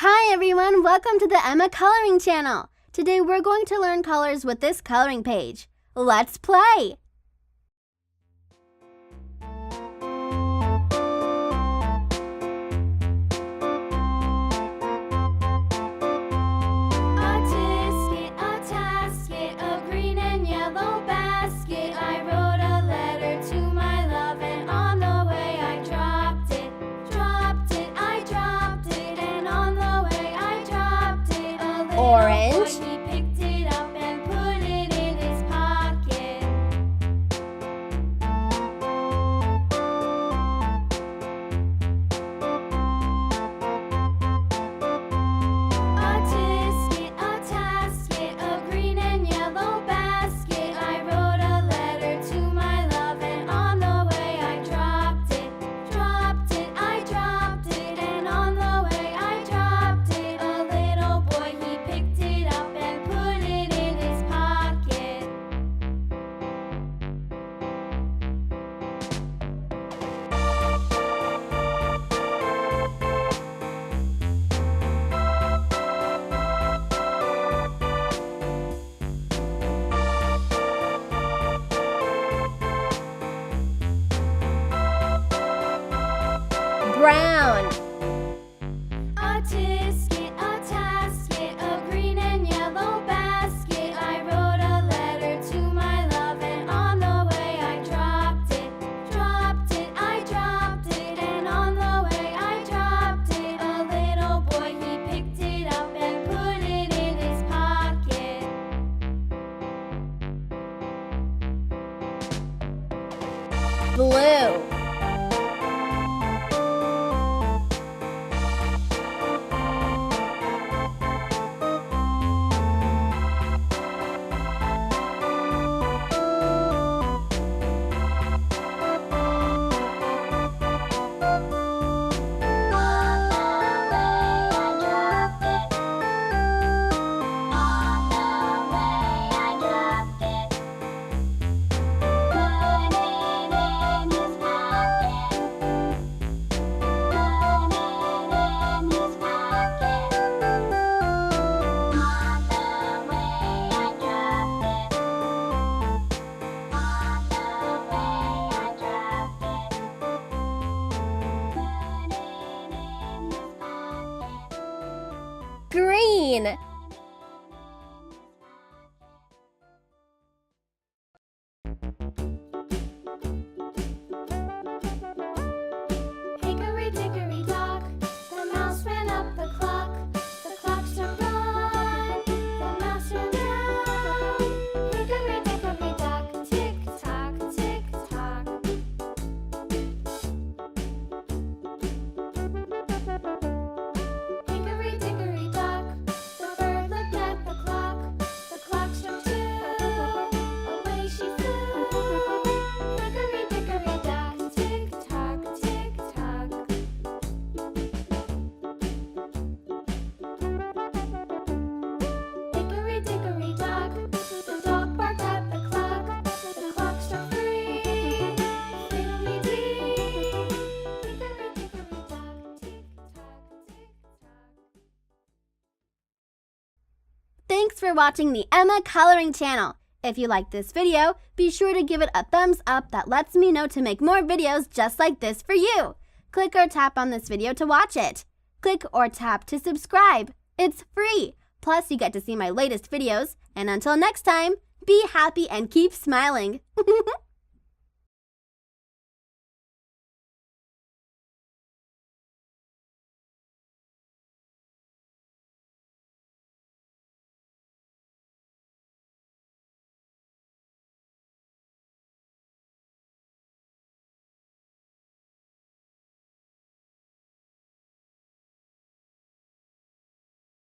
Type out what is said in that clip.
Hi everyone, welcome to the Emma Coloring Channel. Today we're going to learn colors with this coloring page. Let's play! Orange. He picked it up and put it in his pocket. A tasket, a green and yellow basket. I wrote a letter to my love, and on the way I dropped it. I dropped it, and on the way I dropped it. A little boy, he picked it up and put it in his pocket. Brown. A tasket, a green and yellow basket. I wrote a letter to my love, and on the way I dropped it. I dropped it, and on the way I dropped it. A little boy, he picked it up and put it in his pocket. Blue. Green. Hickory dickory dock, the mouse ran up the clock. The clock struck one, the mouse ran down. Hickory dickory dock, tick tock, tick tock. Hickory dickory dock, the bird looked at the clock. The clock struck two, away she flew. Hickory dickory dock, tick tock, tick tock. Hickory dickory dock, the dog barked at the clock. The clock struck three, fiddly-dee. Hickory dickory dock, tick tock, tick tock. Thanks for watching the Emma Coloring Channel. If you liked this video, be sure to give it a thumbs up that lets me know to make more videos just like this for you. Click or tap on this video to watch it. Click or tap to subscribe. It's free. Plus, you get to see my latest videos. And until next time, be happy and keep smiling.